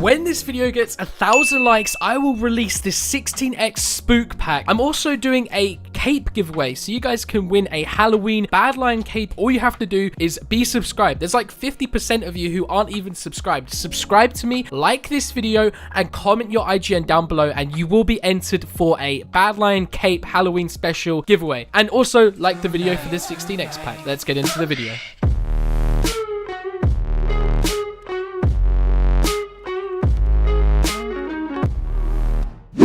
When this video gets 1,000 likes, I will release this 16x spook pack. I'm also doing a cape giveaway, so you guys can win a Halloween Badline cape. All you have to do is be subscribed. There's like 50% of you who aren't even subscribed. Subscribe to me, like this video, and comment your IGN down below, and you will be entered for a Badline cape Halloween special giveaway. And also like the video for this 16x pack. Let's get into the video.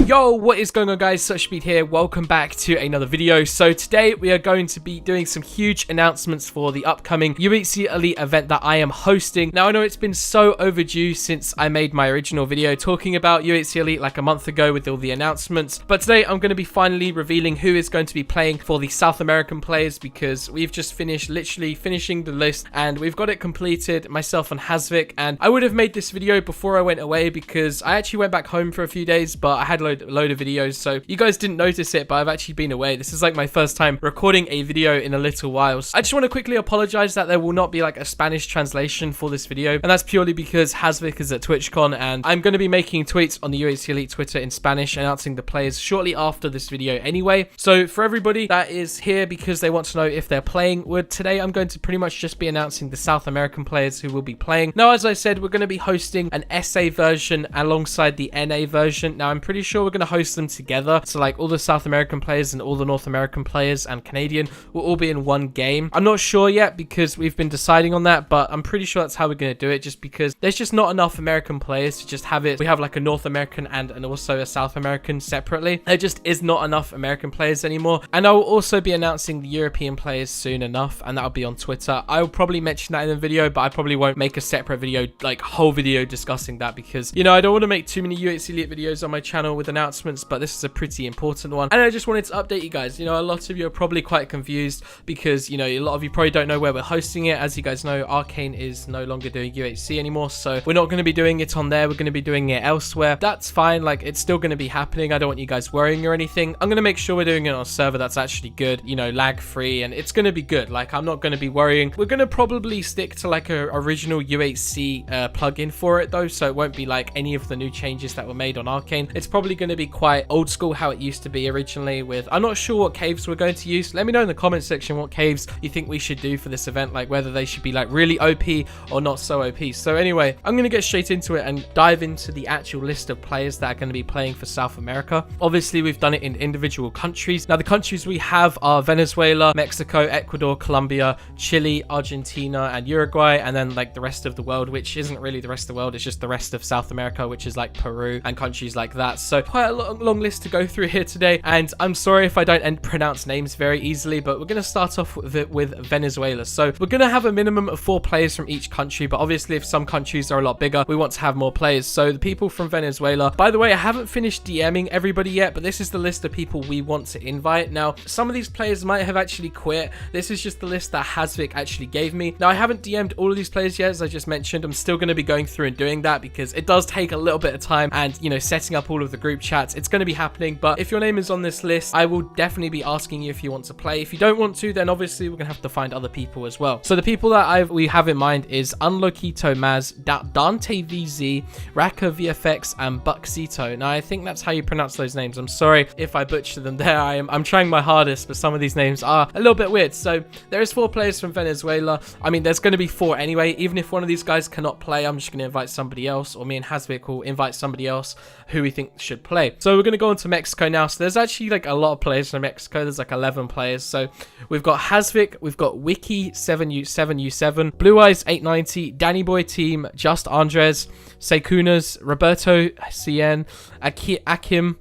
Yo, what is going on, guys? SuchSpeed here. Welcome back to another video. So today we are going to be doing some huge announcements for the upcoming UHC Elite event that I am hosting. Now, I know it's been so overdue since I made my original video talking about UHC Elite like a month ago with all the announcements, but today I'm going to be finally revealing who is going to be playing for the South American players, because we've just finished literally finishing the list and we've got it completed, myself and Hasvik. And I would have made this video before I went away because I actually went back home for a few days, but I had a load of videos, so you guys didn't notice it, but I've actually been away. This is like my first time recording a video in a little while. So I just want to quickly apologize that there will not be like a Spanish translation for this video, and that's purely because Hasvik is at TwitchCon and I'm going to be making tweets on the UHC Elite Twitter in Spanish announcing the players shortly after this video anyway. So for everybody that is here because they want to know if they're playing, today I'm going to pretty much just be announcing the South American players who will be playing. Now, as I said, we're going to be hosting an SA version alongside the NA version. Now, I'm pretty sure we're going to host them together, so like all the South American players and all the North American players and Canadian will all be in one game. I'm not sure yet because we've been deciding on that, but I'm pretty sure that's how we're going to do it, just because there's just not enough American players to just have it. We have like a North American and also a South American separately. There just is not enough American players anymore. And I will also be announcing the European players soon enough, and that'll be on Twitter. I will probably mention that in the video, but I probably won't make a separate video, like whole video discussing that, because, you know, I don't want to make too many UHC Elite videos on my channel with announcements, but this is a pretty important one. And I just wanted to update you guys. You know, a lot of you are probably quite confused because, you know, a lot of you probably don't know where we're hosting it. As you guys know, Arcane is no longer doing UHC anymore, so we're not going to be doing it on there. We're going to be doing it elsewhere. That's fine. Like, it's still going to be happening. I don't want you guys worrying or anything. I'm going to make sure we're doing it on a server that's actually good, you know, lag free, and it's going to be good. Like, I'm not going to be worrying. We're going to probably stick to like a original UHC plugin for it though, so it won't be like any of the new changes that were made on Arcane. It's probably going to be quite old school how it used to be originally. With, I'm not sure what caves we're going to use. Let me know in the comment section what caves you think we should do for this event, like whether they should be like really OP or not so OP. So anyway, I'm going to get straight into it and dive into the actual list of players that are going to be playing for South America. Obviously, we've done it in individual countries. Now, the countries we have are Venezuela, Mexico, Ecuador, Colombia, Chile, Argentina, and Uruguay, and then like the rest of the world, which isn't really the rest of the world, it's just the rest of South America, which is like Peru and countries like that. So quite a long list to go through here today, and I'm sorry if I don't pronounce names very easily, but we're going to start off with Venezuela. So we're going to have a minimum of 4 players from each country, but obviously if some countries are a lot bigger, we want to have more players. So the people from Venezuela, by the way, I haven't finished DMing everybody yet, but this is the list of people we want to invite. Now, some of these players might have actually quit. This is just the list that Hasvik actually gave me. Now, I haven't DM'd all of these players yet, as I just mentioned. I'm still going to be going through and doing that because it does take a little bit of time, and, you know, setting up all of the group chats, it's going to be happening. But if your name is on this list, I will definitely be asking you if you want to play. If you don't want to, then obviously we're gonna have to find other people as well. So the people that we have in mind is Unloquito Maz, Dante VZ, Raka VFX, and Buxito. Now, I think that's how you pronounce those names. I'm sorry if I butchered them there. I'm trying my hardest, but some of these names are a little bit weird. So there is 4 players from Venezuela. I mean, there's going to be 4 anyway. Even if one of these guys cannot play, I'm just going to invite somebody else, or me and Hasvik will invite somebody else who we think should play. So we're going to go on to Mexico now. So there's actually like a lot of players from Mexico. There's like 11 players. So we've got Hasvik, we've got Wiki 7U7, Blue Eyes 890, Danny Boy Team, Just Andres, Sekunas, Roberto Cien, Akim,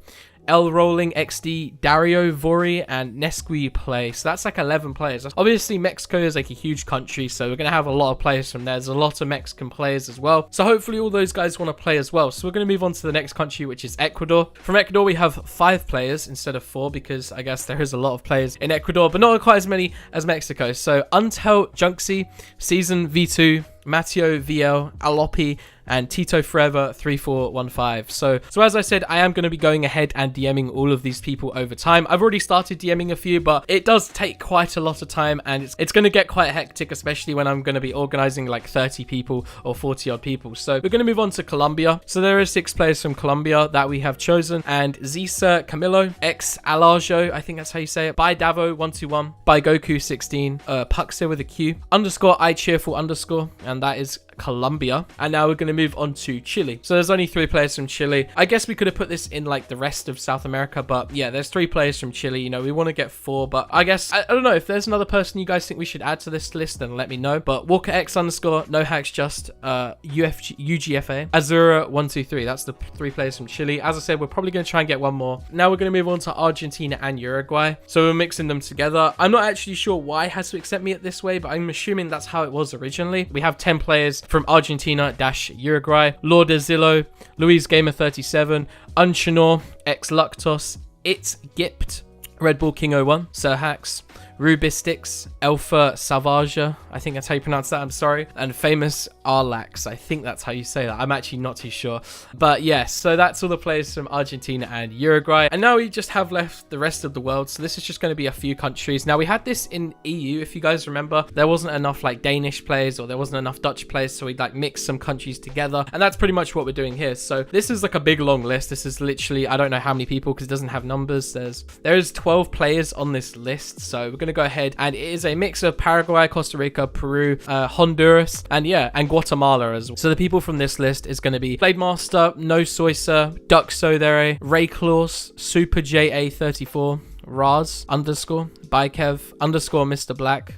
L Rolling XD, Dario Vori, and Nesqui play. So that's like 11 players. Obviously, Mexico is like a huge country, so we're going to have a lot of players from there. There's a lot of Mexican players as well. So hopefully all those guys want to play as well. So we're going to move on to the next country, which is Ecuador. From Ecuador, we have 5 players instead of 4, because I guess there is a lot of players in Ecuador, but not quite as many as Mexico. So Untel Junksy, Season V2, Matteo VL, Alopi, and Tito Forever 3415. So as I said, I am going to be going ahead and DMing all of these people over time. I've already started DMing a few, but it does take quite a lot of time, and it's going to get quite hectic, especially when I'm going to be organizing like 30 people or 40 odd people. So we're going to move on to Colombia. So there are 6 players from Colombia that we have chosen, and Zisa Camilo, X Alajo, I think that's how you say it, by Davo 121, by Goku 16, Puxa with a Q, underscore I cheerful underscore, and that is Colombia. And now we're going to move on to Chile. So there's only 3 players from Chile. I guess we could have put this in like the rest of South America, but yeah, there's 3 players from Chile. You know, we want to get 4, but I guess I don't know if there's another person you guys think we should add to this list, then let me know. But Walker X underscore, no hacks, just UGFA, Azura 123. That's the 3 players from Chile. As I said, we're probably going to try and get 1 more. Now we're going to move on to Argentina and Uruguay. So we're mixing them together. I'm not actually sure why Hasvik sent me it this way, but I'm assuming that's how it was originally. We have 10 players from Argentina-Uruguay, Lordazillo, Luis Gamer 37, Unchanor, X Luctos, It's Gipt, Red Bull King 01, Sir Hacks, Rubistix, Alpha Salvaja, I think that's how you pronounce that, I'm sorry, and Famous Arlax, I think that's how you say that, I'm actually not too sure. But yes, so that's all the players from Argentina and Uruguay, and now we just have left the rest of the world. So this is just going to be a few countries. Now we had this in EU, if you guys remember, there wasn't enough like Danish players, or there wasn't enough Dutch players, so we'd like mix some countries together, and that's pretty much what we're doing here. So this is like a big long list. This is literally, I don't know how many people because it doesn't have numbers. There is 12 players on this list, so we're going to go ahead, and it is a mix of Paraguay, Costa Rica, Peru, Honduras, and yeah, and Guatemala as well. So the people from this list is going to be Blademaster, No Soisa, Duxodere, Rayclaws, Super JA34, Raz underscore, Bikev underscore Mr. Black,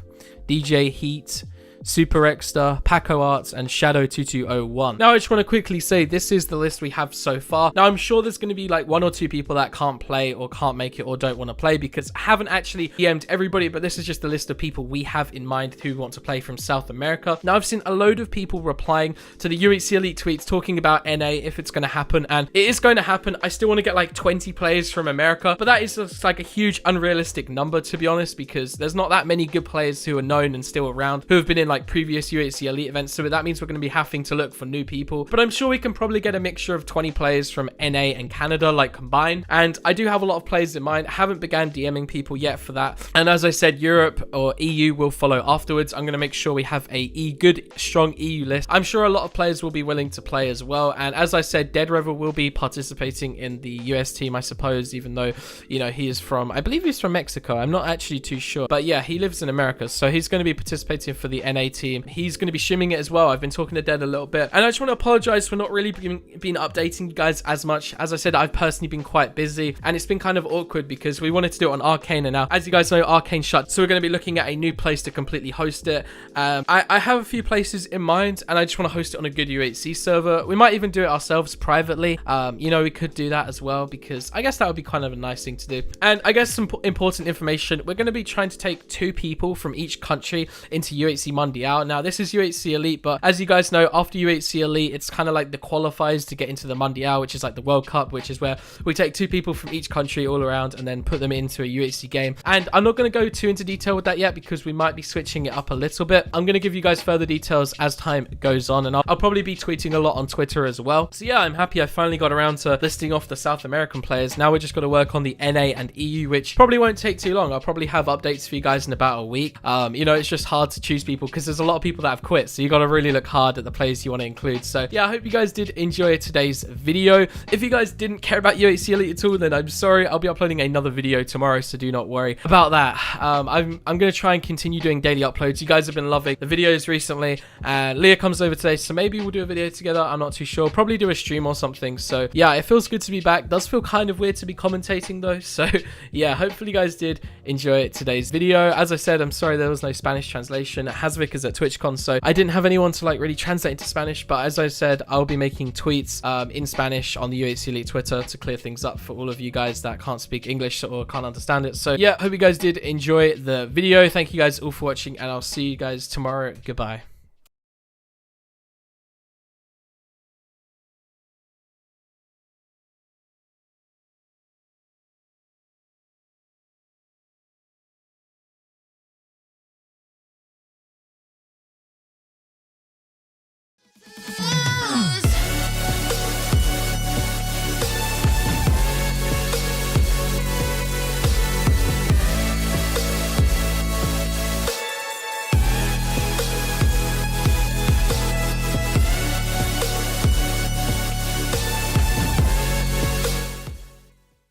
DJ Heat, Super Extra, Paco Arts, and Shadow 2201. Now I just want to quickly say this is the list we have so far. Now I'm sure there's going to be like 1 or 2 people that can't play or can't make it or don't want to play, because I haven't actually DM'd everybody, but this is just the list of people we have in mind who want to play from South America. Now I've seen a load of people replying to the UHC Elite tweets talking about NA if it's going to happen, and it is going to happen. I still want to get like 20 players from America, but that is just like a huge unrealistic number, to be honest, because there's not that many good players who are known and still around who have been in like previous UHC Elite events, so that means we're going to be having to look for new people. But I'm sure we can probably get a mixture of 20 players from NA and Canada like combined, and I do have a lot of players in mind. I haven't began DMing people yet for that, and as I said, Europe or EU will follow afterwards. I'm going to make sure we have a good strong EU list. I'm sure a lot of players will be willing to play as well, and as I said, Dead Revel will be participating in the US team, I suppose, even though, you know, he is from, I believe he's from Mexico, I'm not actually too sure, but yeah, he lives in America, so he's going to be participating for the NA team. He's going to be shimming it as well. I've been talking to Dead a little bit, and I just want to apologize for not really been updating you guys as much. As I said, I've personally been quite busy, and it's been kind of awkward because we wanted to do it on Arcane, and now, as you guys know, Arcane shut, so we're going to be looking at a new place to completely host it. I have a few places in mind, and I just want to host it on a good UHC server. We might even do it ourselves privately. You know, we could do that as well, because I guess that would be kind of a nice thing to do. And I guess some important information, we're going to be trying to take 2 people from each country into UHC Mundial. Now this is UHC Elite, but as you guys know, after UHC Elite, it's kind of like the qualifiers to get into the Mundial, which is like the World Cup, which is where we take 2 people from each country all around and then put them into a UHC game. And I'm not going to go too into detail with that yet, because we might be switching it up a little bit. I'm going to give you guys further details as time goes on, and I'll probably be tweeting a lot on Twitter as well. So yeah, I'm happy I finally got around to listing off the South American players. Now we're just going to work on the NA and EU, which probably won't take too long. I'll probably have updates for you guys in about a week. You know, it's just hard to choose people because there's a lot of people that have quit, so you got to really look hard at the players you want to include. So yeah, I hope you guys did enjoy today's video. If you guys didn't care about UHC Elite at all, then I'm sorry. I'll be uploading another video tomorrow, so do not worry about that. I'm going to try and continue doing daily uploads. You guys have been loving the videos recently, and Leah comes over today, so maybe we'll do a video together. I'm not too sure. Probably do a stream or something. So yeah, it feels good to be back. Does feel kind of weird to be commentating though. So yeah, hopefully you guys did enjoy today's video. As I said, I'm sorry there was no Spanish translation. Hasvik is at TwitchCon, so I didn't have anyone to like really translate into Spanish, but as I said, I'll be making tweets in Spanish on the UHC Elite Twitter to clear things up for all of you guys that can't speak English or can't understand it. So yeah, hope you guys did enjoy the video. Thank you guys all for watching, and I'll see you guys tomorrow. Goodbye.